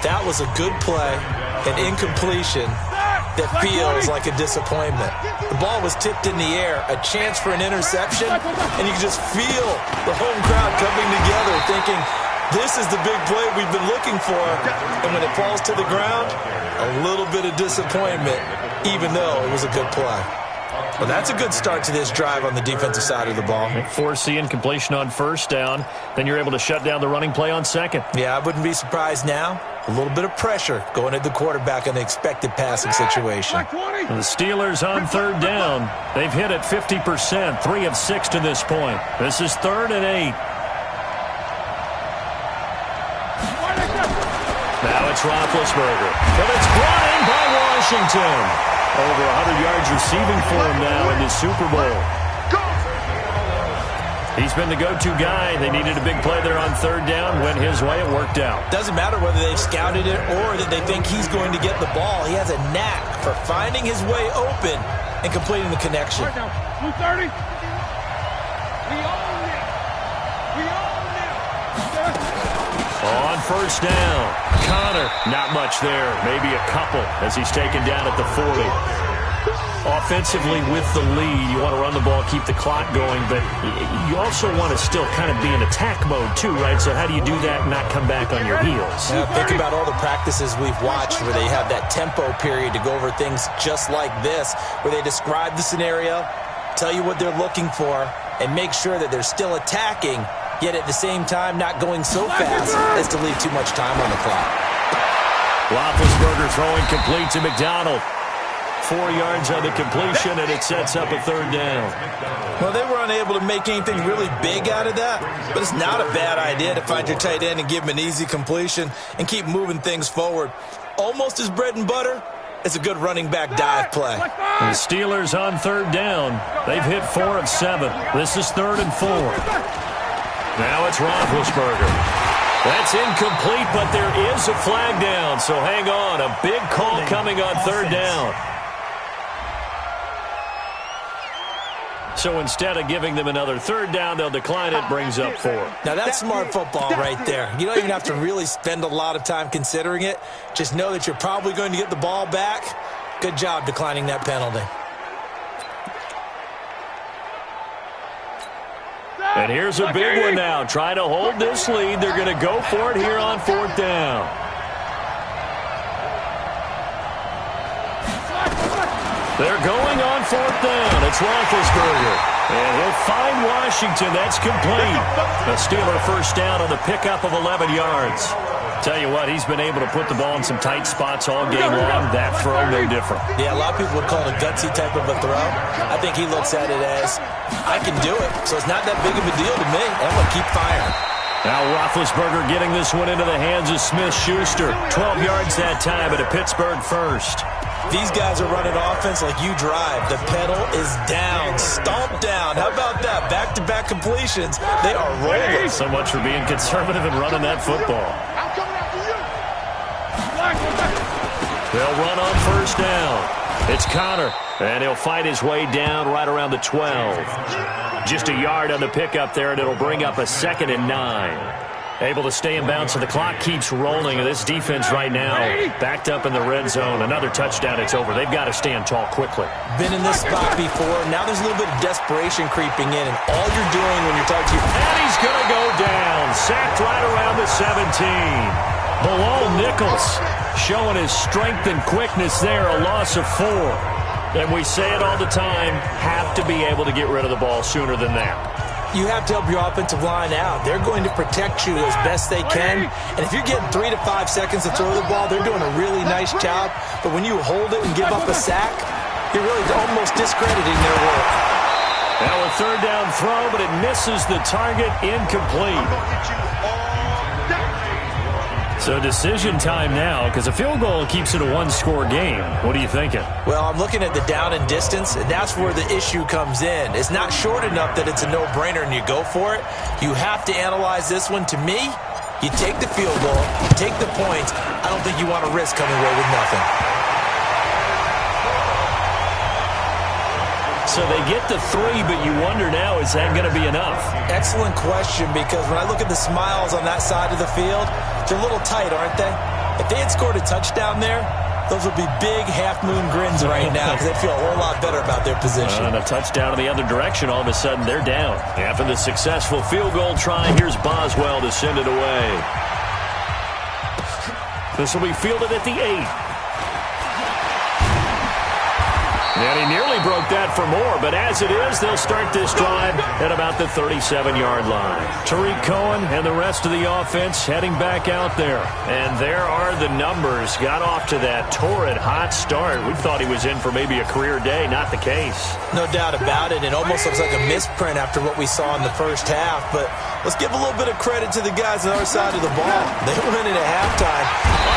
That was a good play, an incompletion that feels like a disappointment. The ball was tipped in the air, a chance for an interception, and you can just feel the home crowd coming together thinking, this is the big play we've been looking for. And when it falls to the ground, a little bit of disappointment, even though it was a good play. Well, that's a good start to this drive on the defensive side of the ball. Force the incompletion on 1st down. Then you're able to shut down the running play on 2nd. Yeah, I wouldn't be surprised now. A little bit of pressure going at the quarterback in the expected passing situation. The Steelers on 3rd down. They've hit it 50%, 3 of 6 to this point. This is 3rd and 8. Now it's Roethlisberger. But it's brought in by Washington. Over 100 yards receiving for him now in the Super Bowl. He's been the go-to guy. They needed a big play there on 3rd down. Went his way. It worked out. Doesn't matter whether they've scouted it or that they think he's going to get the ball. He has a knack for finding his way open and completing the connection. Right now, 230. We own it. We own it. On 1st down, Connor, not much there, maybe a couple as he's taken down at the 40. Offensively with the lead, you want to run the ball, keep the clock going, but you also want to still kind of be in attack mode too, right? So how do you do that and not come back on your heels? Yeah, think about all the practices we've watched where they have that tempo period to go over things just like this, where they describe the scenario, tell you what they're looking for, and make sure that they're still attacking, yet at the same time not going so fast as to leave too much time on the clock. Roethlisberger throwing complete to McDonald. 4 yards on the completion, and it sets up a 3rd down. Well, they were unable to make anything really big out of that, but it's not a bad idea to find your tight end and give him an easy completion and keep moving things forward. Almost as bread and butter as a good running back dive play. The Steelers on 3rd down. They've hit 4 of 7. This is 3rd and 4. Now it's Roethlisberger. That's incomplete, but there is a flag down, so hang on. A big call coming on 3rd down. So instead of giving them another 3rd down, they'll decline it, brings up 4. Now that's smart football right there. You don't even have to really spend a lot of time considering it. Just know that you're probably going to get the ball back. Good job declining that penalty. And here's a big one now. Trying to hold this lead. They're going to go for it here on 4th down. They're going on 4th down. It's Roethlisberger. And he'll find Washington. That's complete. A Steeler 1st down on the pickup of 11 yards. Tell you what, he's been able to put the ball in some tight spots all game long. That throw, no different. Yeah, a lot of people would call it a gutsy type of a throw. I think he looks at it as, I can do it, so it's not that big of a deal to me. I'm going to keep firing. Now Roethlisberger getting this one into the hands of Smith-Schuster. 12 yards that time at a Pittsburgh first. These guys are running offense like you drive. The pedal is down, stomped down. How about that? Back-to-back completions. They are rolling. So much for being conservative and running that football. They'll run on first down. It's Connor, and he'll fight his way down right around the 12. Just a yard on the pickup there, and it'll bring up a 2nd and 9. Able to stay in bounds, so the clock keeps rolling. And this defense right now backed up in the red zone. Another touchdown, it's over. They've got to stand tall quickly. Been in this spot before. Now there's a little bit of desperation creeping in, and all you're doing when you're talking to your... And he's going to go down. Sacked right around the 17. Bilal Nichols showing his strength and quickness there, a loss of 4. And we say it all the time, have to be able to get rid of the ball sooner than that. You have to help your offensive line out. They're going to protect you as best they can. And if you're getting 3 to 5 seconds to throw the ball, they're doing a really nice job. But when you hold it and give up a sack, you're really almost discrediting their work. Now a 3rd down throw, but it misses the target, incomplete. So decision time now, because a field goal keeps it a 1-score game. What are you thinking? Well, I'm looking at the down and distance, and that's where the issue comes in. It's not short enough that it's a no-brainer and you go for it. You have to analyze this one. To me, you take the field goal, you take the points. I don't think you want to risk coming away with nothing. So they get the 3, but you wonder now, is that going to be enough? Excellent question, because when I look at the smiles on that side of the field, they're a little tight, aren't they? If they had scored a touchdown there, those would be big half-moon grins right now because they feel a whole lot better about their position. And a touchdown in the other direction, all of a sudden they're down. After the successful field goal try, here's Boswell to send it away. This will be fielded at the 8. And he nearly broke that for more, but as it is, they'll start this drive at about the 37-yard line. Tariq Cohen and the rest of the offense heading back out there. And there are the numbers. Got off to that torrid hot start. We thought he was in for maybe a career day. Not the case. No doubt about it. It almost looks like a misprint after what we saw in the first half. But let's give a little bit of credit to the guys on the other side of the ball. They win it at halftime.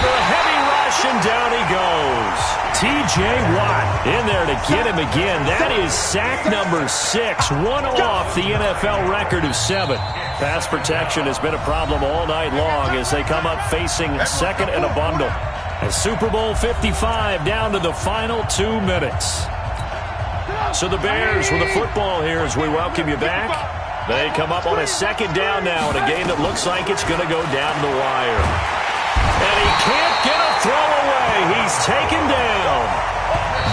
Under a heavy rush, and down he goes. T.J. Watt in there to get him again. That is sack number 6, one off the NFL record of 7. Pass protection has been a problem all night long as they come up facing 2nd and a bundle. And Super Bowl 55 down to the final 2 minutes. So the Bears with the football here as we welcome you back. They come up on a 2nd down now in a game that looks like it's going to go down the wire. And he can't get a throw away. He's taken down.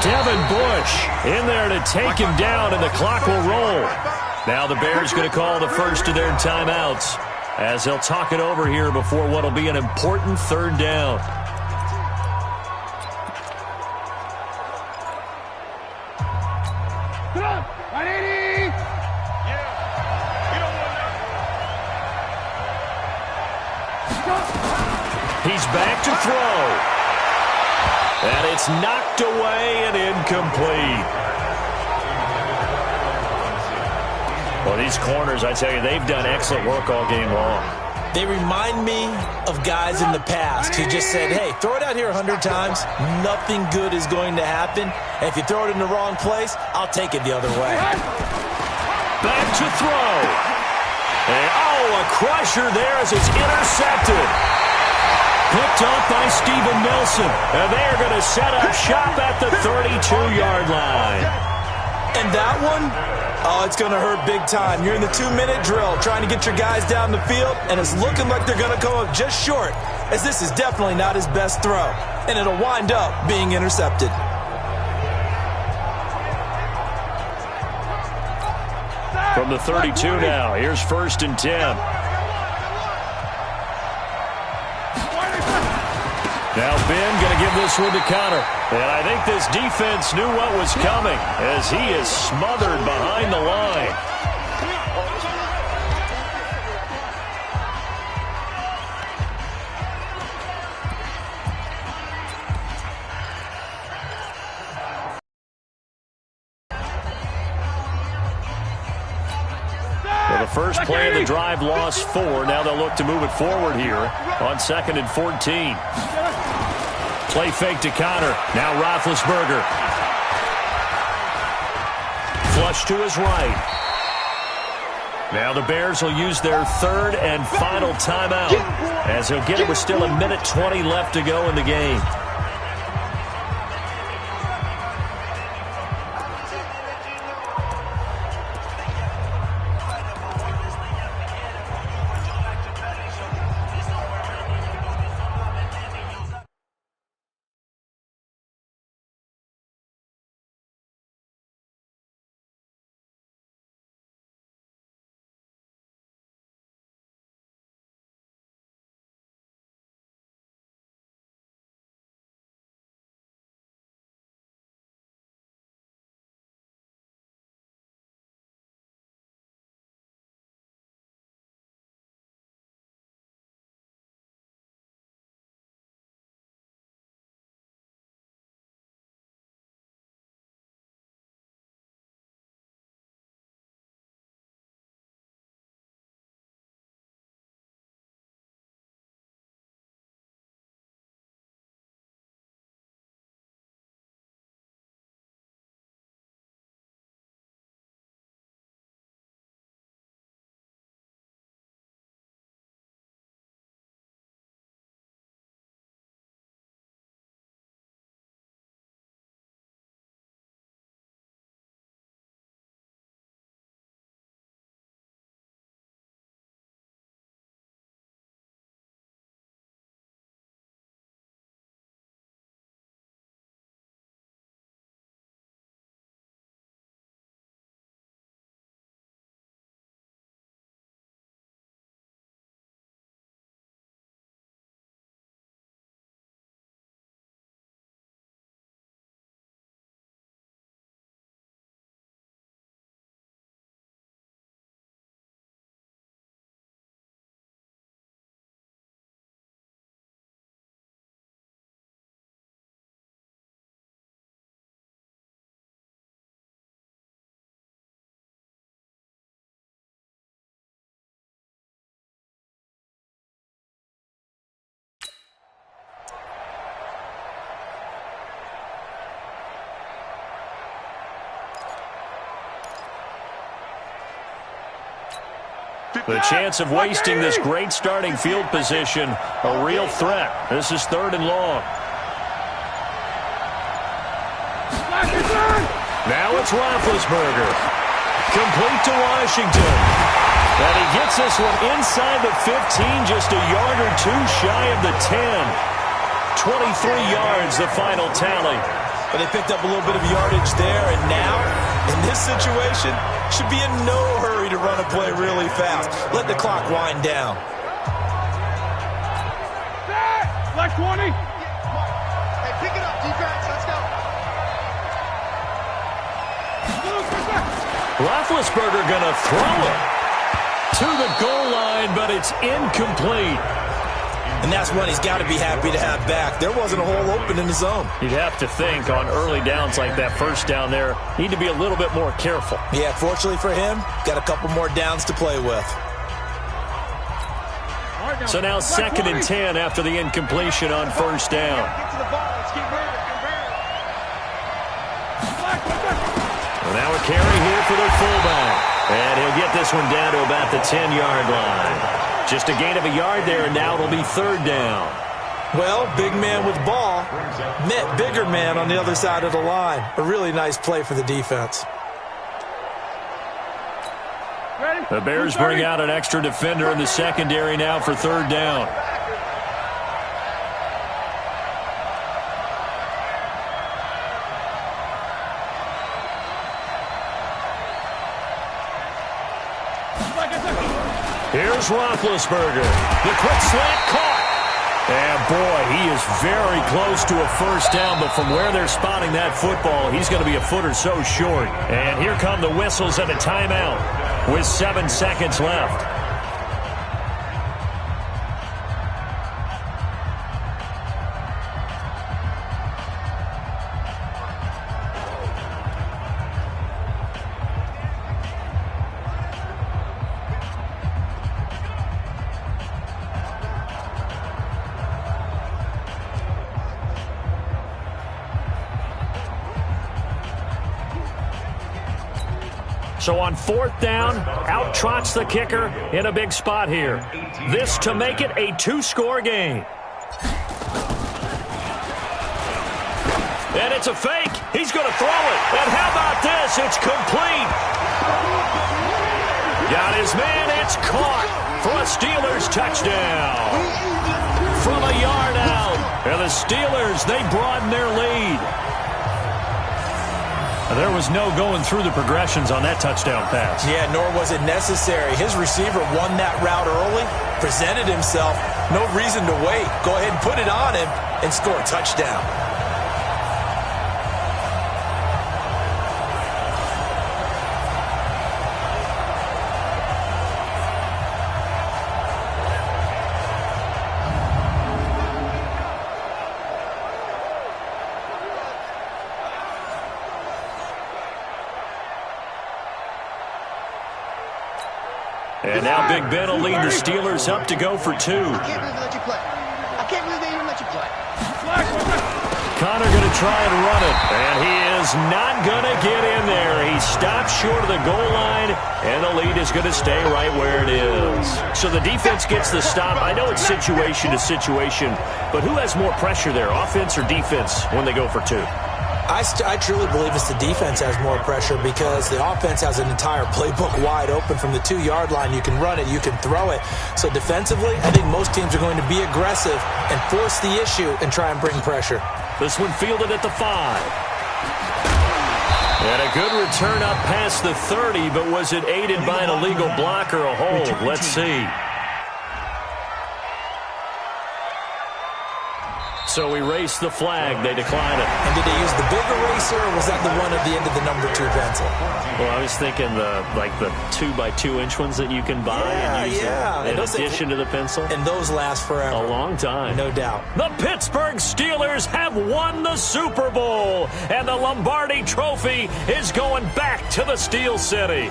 Devin Bush in there to take him down, and the clock will roll. Now the Bears going to call the first of their timeouts as they'll talk it over here before what will be an important 3rd down. He's back to throw. And it's knocked away and incomplete. Well, these corners, I tell you, they've done excellent work all game long. They remind me of guys in the past who just said, hey, throw it out here 100 times. Nothing good is going to happen. And if you throw it in the wrong place, I'll take it the other way. Back to throw. And, a crusher there as it's intercepted. Picked off by Steven Nelson. And they are going to set up shop at the 32-yard line. And that one, it's going to hurt big time. You're in the 2-minute drill trying to get your guys down the field, and it's looking like they're going to come up just short, as this is definitely not his best throw. And it'll wind up being intercepted. From the 32 now, here's 1st and 10. Now Ben going to give this one to Connor. And I think this defense knew what was coming as he is smothered behind the line. The first play of the drive lost 4. Now they'll look to move it forward here on 2nd and 14. Play fake to Connor. Now Roethlisberger. Flush to his right. Now the Bears will use their 3rd and final timeout as they'll get it with still 1:20 left to go in the game. The chance of wasting this great starting field position, a real threat. This is 3rd and long. Now it's Roethlisberger. Complete to Washington. And he gets this one inside the 15, just a yard or 2 shy of the 10. 23 yards, the final tally. But they picked up a little bit of yardage there, and now, in this situation, should be in no hurry to run a play really fast. Let the clock wind down. Black 20. Hey, pick it up, defense. Let's go. Roethlisberger going to throw it to the goal line, but it's incomplete. And that's one he's got to be happy to have back. There wasn't a hole open in the zone. You'd have to think on early downs like that first down there, need to be a little bit more careful. Yeah, fortunately for him, got a couple more downs to play with. So now 2nd and 10 after the incompletion on first down. Well, now a carry here for their fullback. And he'll get this one down to about the 10-yard line. Just a gain of a yard there, and now it'll be 3rd down. Well, big man with ball met bigger man on the other side of the line. A really nice play for the defense. The Bears bring out an extra defender in the secondary now for 3rd down. Here's Roethlisberger. The quick slant caught. And boy, he is very close to a first down, but from where they're spotting that football, he's going to be a foot or so short. And here come the whistles and a timeout with 7 seconds left. So on 4th down, out trots the kicker in a big spot here. This to make it a 2-score game. And it's a fake. He's going to throw it. And how about this? It's complete. Got his man. It's caught for a Steelers touchdown. From a yard out. And the Steelers, they broaden their lead. There was no going through the progressions on that touchdown pass. Yeah, nor was it necessary. His receiver won that route early, presented himself. No reason to wait. Go ahead and put it on him and score a touchdown. And now Big Ben will lead the Steelers up to go for 2. I can't believe they let you play. I can't believe they even let you play. Connor going to try and run it. And he is not going to get in there. He stops short of the goal line, and the lead is going to stay right where it is. So the defense gets the stop. I know it's situation to situation, but who has more pressure there, offense or defense, when they go for 2? I truly believe it's the defense has more pressure because the offense has an entire playbook wide open from the 2-yard line. You can run it, you can throw it. So defensively, I think most teams are going to be aggressive and force the issue and try and bring pressure. This one fielded at the 5. And a good return up past the 30, but was it aided by an illegal block or a hold? Let's see. So we race the flag. They decline it. And did they use the big eraser, or was that the one at the end of the number 2 pencil? Well, I was thinking the 2x2-inch ones that you can buy and use in addition to the pencil. And those last forever. A long time. No doubt. The Pittsburgh Steelers have won the Super Bowl, and the Lombardi Trophy is going back to the Steel City.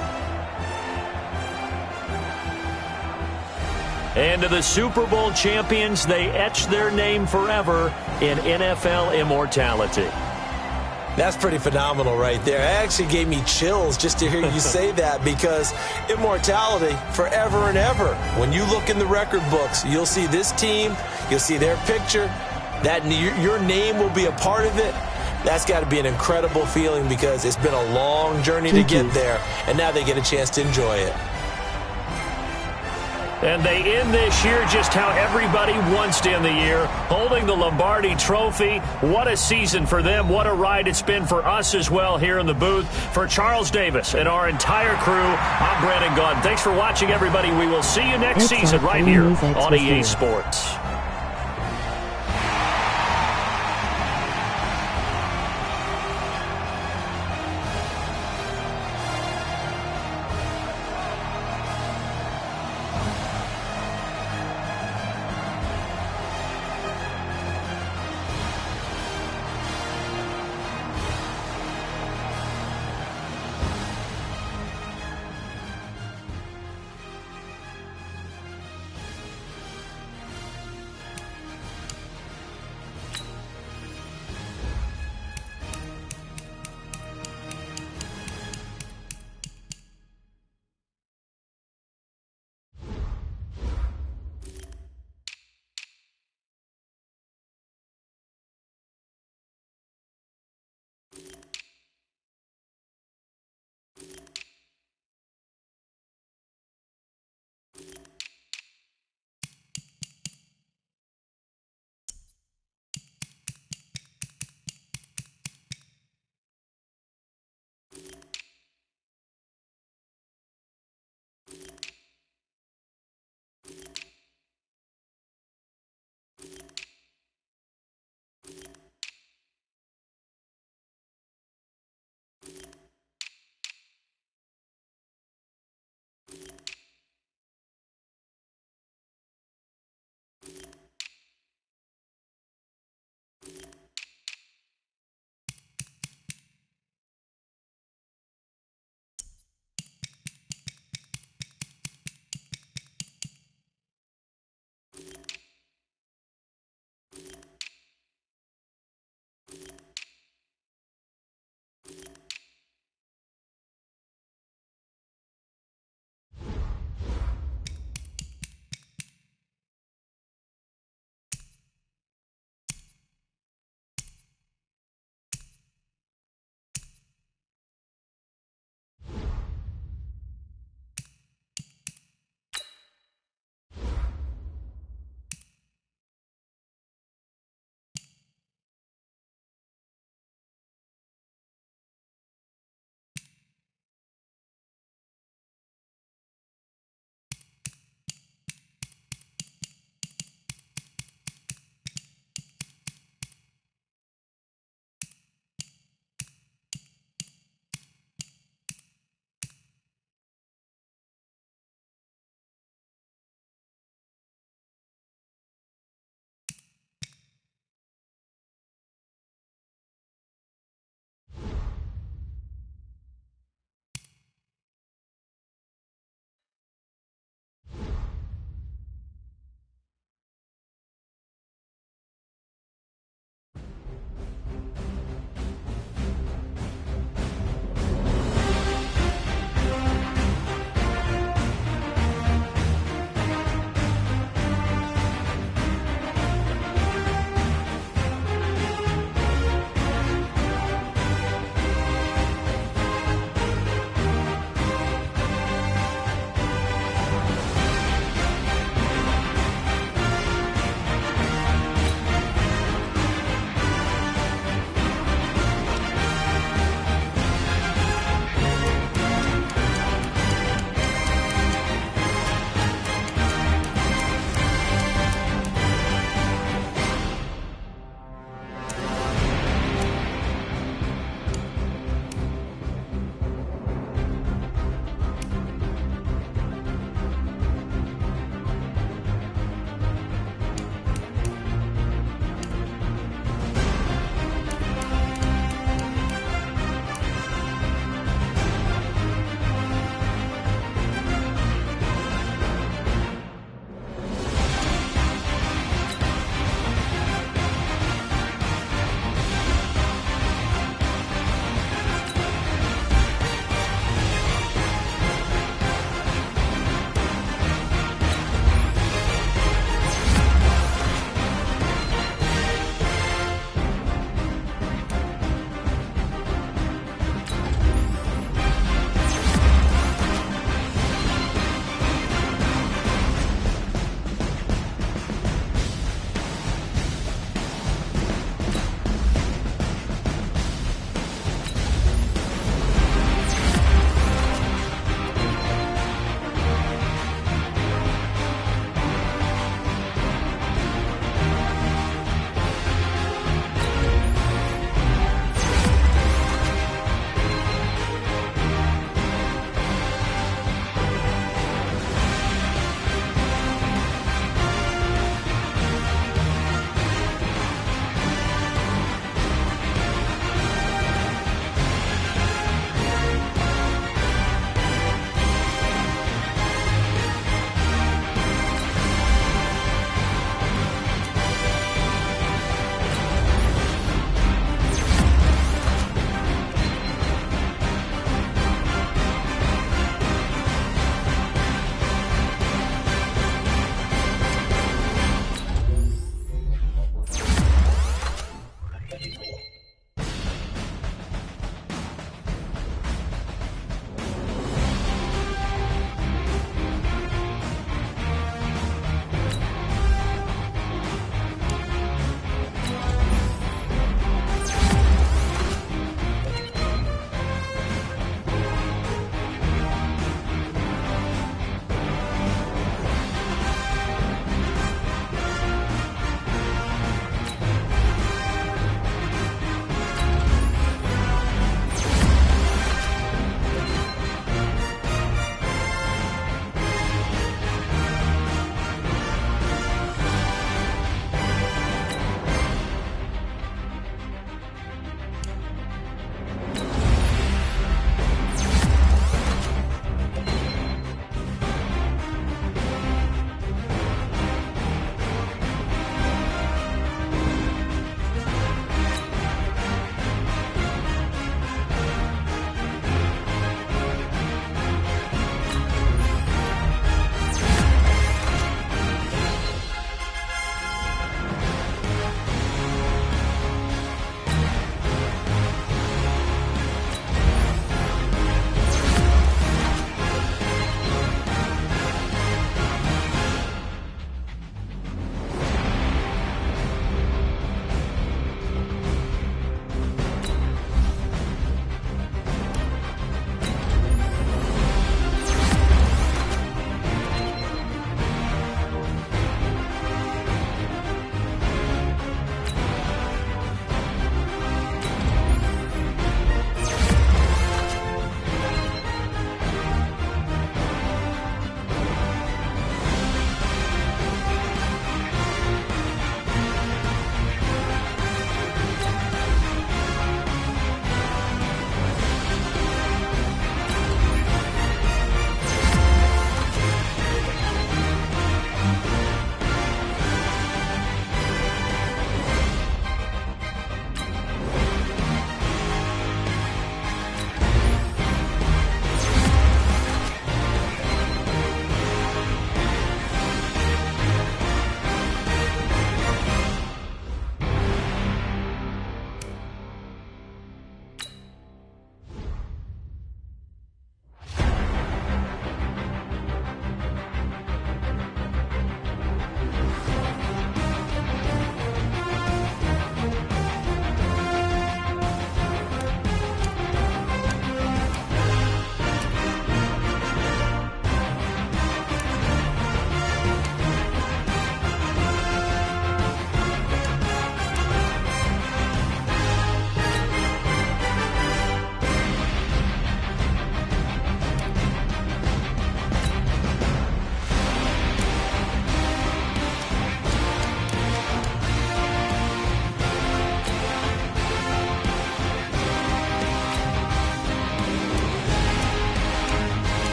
And to the Super Bowl champions, they etch their name forever in NFL immortality. That's pretty phenomenal right there. It actually gave me chills just to hear you say that, because immortality forever and ever. When you look in the record books, you'll see this team, you'll see their picture, that your name will be a part of it. That's got to be an incredible feeling, because it's been a long journey to get there, and now they get a chance to enjoy it. And they end this year just how everybody wants to end the year, holding the Lombardi Trophy. What a season for them. What a ride it's been for us as well here in the booth. For Charles Davis and our entire crew, I'm Brandon Gaudin. Thanks for watching, everybody. We will see you next season right here on EA Sports.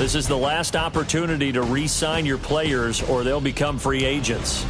This is the last opportunity to re-sign your players or they'll become free agents.